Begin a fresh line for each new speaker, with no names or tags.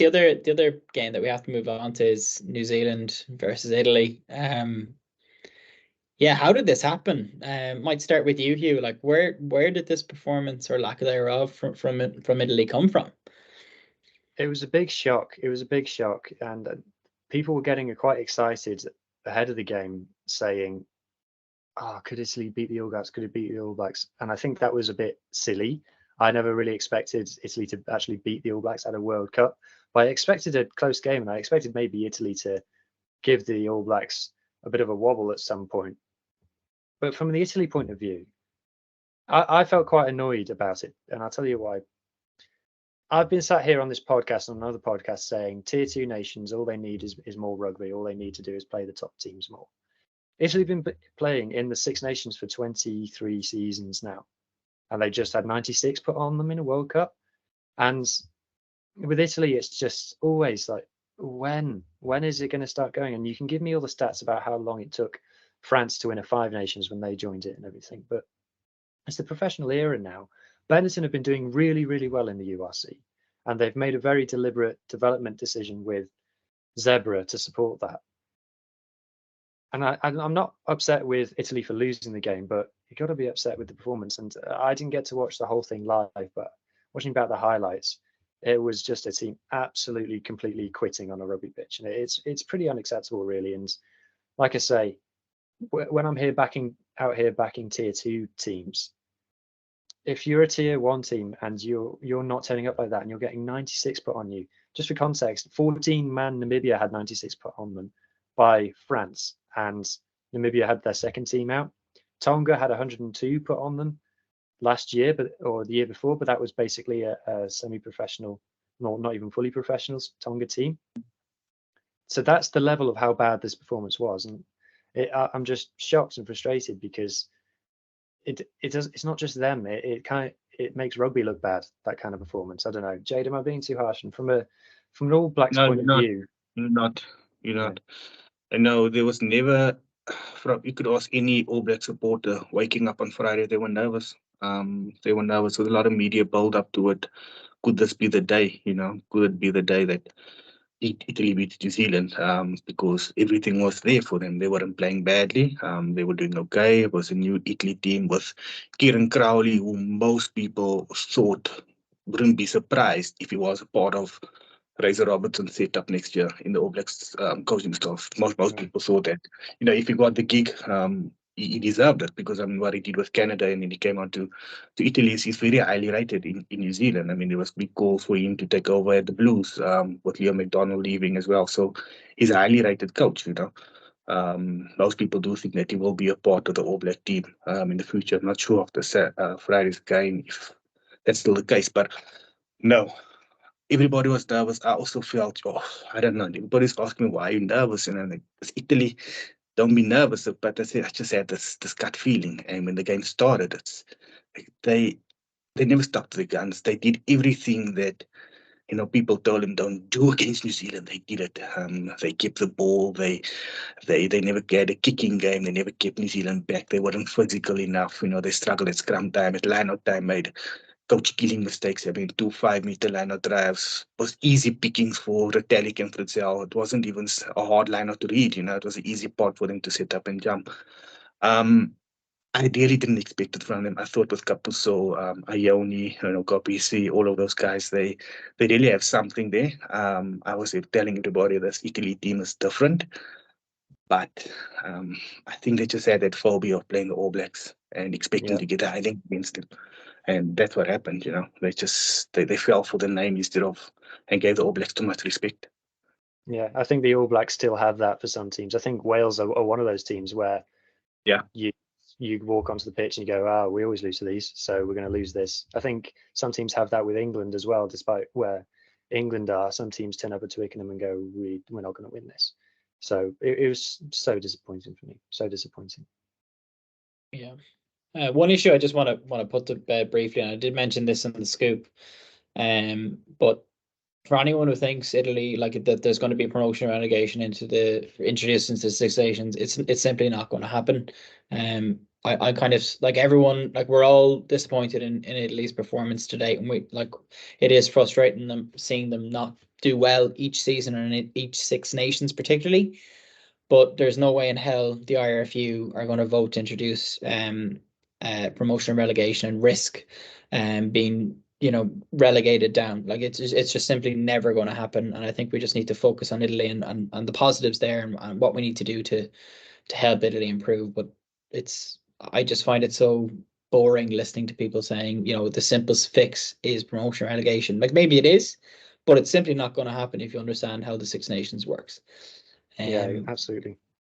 The other game that we have to move on to is New Zealand versus Italy. Yeah, how did this happen? Might start with you, Huw. Like, where did this performance or lack thereof from Italy come from?
It was a big shock. It was a big shock, and people were getting quite excited ahead of the game, saying, "Oh, could Italy beat the All Blacks? Could it beat the All Blacks?" And I think that was a bit silly. I never really expected Italy to actually beat the All Blacks at a World Cup, but I expected a close game, and I expected maybe Italy to give the All Blacks a bit of a wobble at some point. But from the Italy point of view, I felt quite annoyed about it, and I'll tell you why. I've been sat here on this podcast and another podcast saying tier two nations, all they need is more rugby. All they need to do is play the top teams more. Italy have been playing in the Six Nations for 23 seasons now, and they just had 96 put on them in a World Cup. And with Italy, it's just always like, when is it going to start going? And you can give me all the stats about how long it took France to win a Five Nations when they joined it and everything, but it's the professional era now. Benetton have been doing really, really well in the URC, and they've made a very deliberate development decision with Zebra to support that. And I'm not upset with Italy for losing the game, but you got to be upset with the performance. And I didn't get to watch the whole thing live, but watching back the highlights, it was just a team absolutely, completely quitting on a rugby pitch, and it's pretty unacceptable, really. And like I say, when I'm out here backing tier two teams, if you're a tier one team and you're not turning up like that and you're getting 96 put on you, just for context, 14-man Namibia had 96 put on them by France, and Namibia had their second team out. Tonga had 102 put on them last year, or the year before, but that was basically a semi-professional, not even fully professional Tonga team. So that's the level of how bad this performance was, and I'm just shocked and frustrated because it's not just them. It makes rugby look bad, that kind of performance. I don't know, Jade, am I being too harsh? And from an All Blacks
No,
point
you're
of
not.
view,
You're not. You're
yeah,
not. And no, there was never. From you could ask any All Black supporter waking up on Friday, they were nervous. They were nervous with a lot of media build up to it. Could this be the day? Could it be the day that Italy beat New Zealand? Because everything was there for them. They weren't playing badly. They were doing okay. It was a new Italy team with Kieran Crowley, who most people thought wouldn't be surprised if he was a part of Razor Robertson's setup next year in the All Blacks coaching staff. Most
right,
people thought that, if he got the gig, he deserved it because what he did with Canada and then he came on to Italy. He's very highly rated in New Zealand. I mean, there was big calls for him to take over at the Blues with Liam McDonald leaving as well. So he's a highly rated coach. Most people do think that he will be a part of the All Black team in the future. I'm not sure after Friday's game if that's still the case, but no, everybody was nervous. I also felt, I don't know. Everybody's asking me, why are you nervous? And I'm like, it's Italy. Don't be nervous. But I just had this gut feeling. And when the game started, it's like they never stuck to the guns. They did everything that people told them don't do against New Zealand. They did it. They kept the ball. They never had a kicking game. They never kept New Zealand back. They weren't physical enough. They struggled at scrum time, at line-out time, made coach killing mistakes. I mean, 2 5-meter line-out drives was easy pickings for Retallick and Fritzel. It wasn't even a hard line-out to read. It was an easy part for them to set up and jump. I really didn't expect it from them. I thought with Kapuso, Ioni, Kopisi, all of those guys, they really have something there. I was telling everybody this Italy team is different, but I think they just had that phobia of playing the All Blacks and expecting
yeah.
to get a high link against them. And that's what happened. They fell for the name instead of and gave the All Blacks too much respect.
Yeah, I think the All Blacks still have that for some teams. I think Wales are one of those teams where
Yeah.
you walk onto the pitch and you go, we always lose to these, so we're going to lose this. I think some teams have that with England as well, despite where England are. Some teams turn up at Twickenham and go, we're not going to win this. So it was so disappointing for me. So disappointing.
Yeah. One issue I just want to put to bed briefly, and I did mention this in the scoop, but for anyone who thinks Italy, like that, there's going to be promotion or relegation introduced into the Six Nations, it's simply not going to happen. I kind of like everyone, like we're all disappointed in Italy's performance today, and we like it is frustrating them seeing them not do well each season and in each Six Nations particularly. But there's no way in hell the IRFU are going to vote to introduce promotion and relegation and risk being relegated down. Like it's just simply never going to happen. And I think we just need to focus on Italy and the positives there and what we need to do to help Italy improve. But I just find it so boring listening to people saying, the simplest fix is promotion or relegation. Like maybe it is, but it's simply not going to happen if you understand how the Six Nations works.
Yeah, absolutely.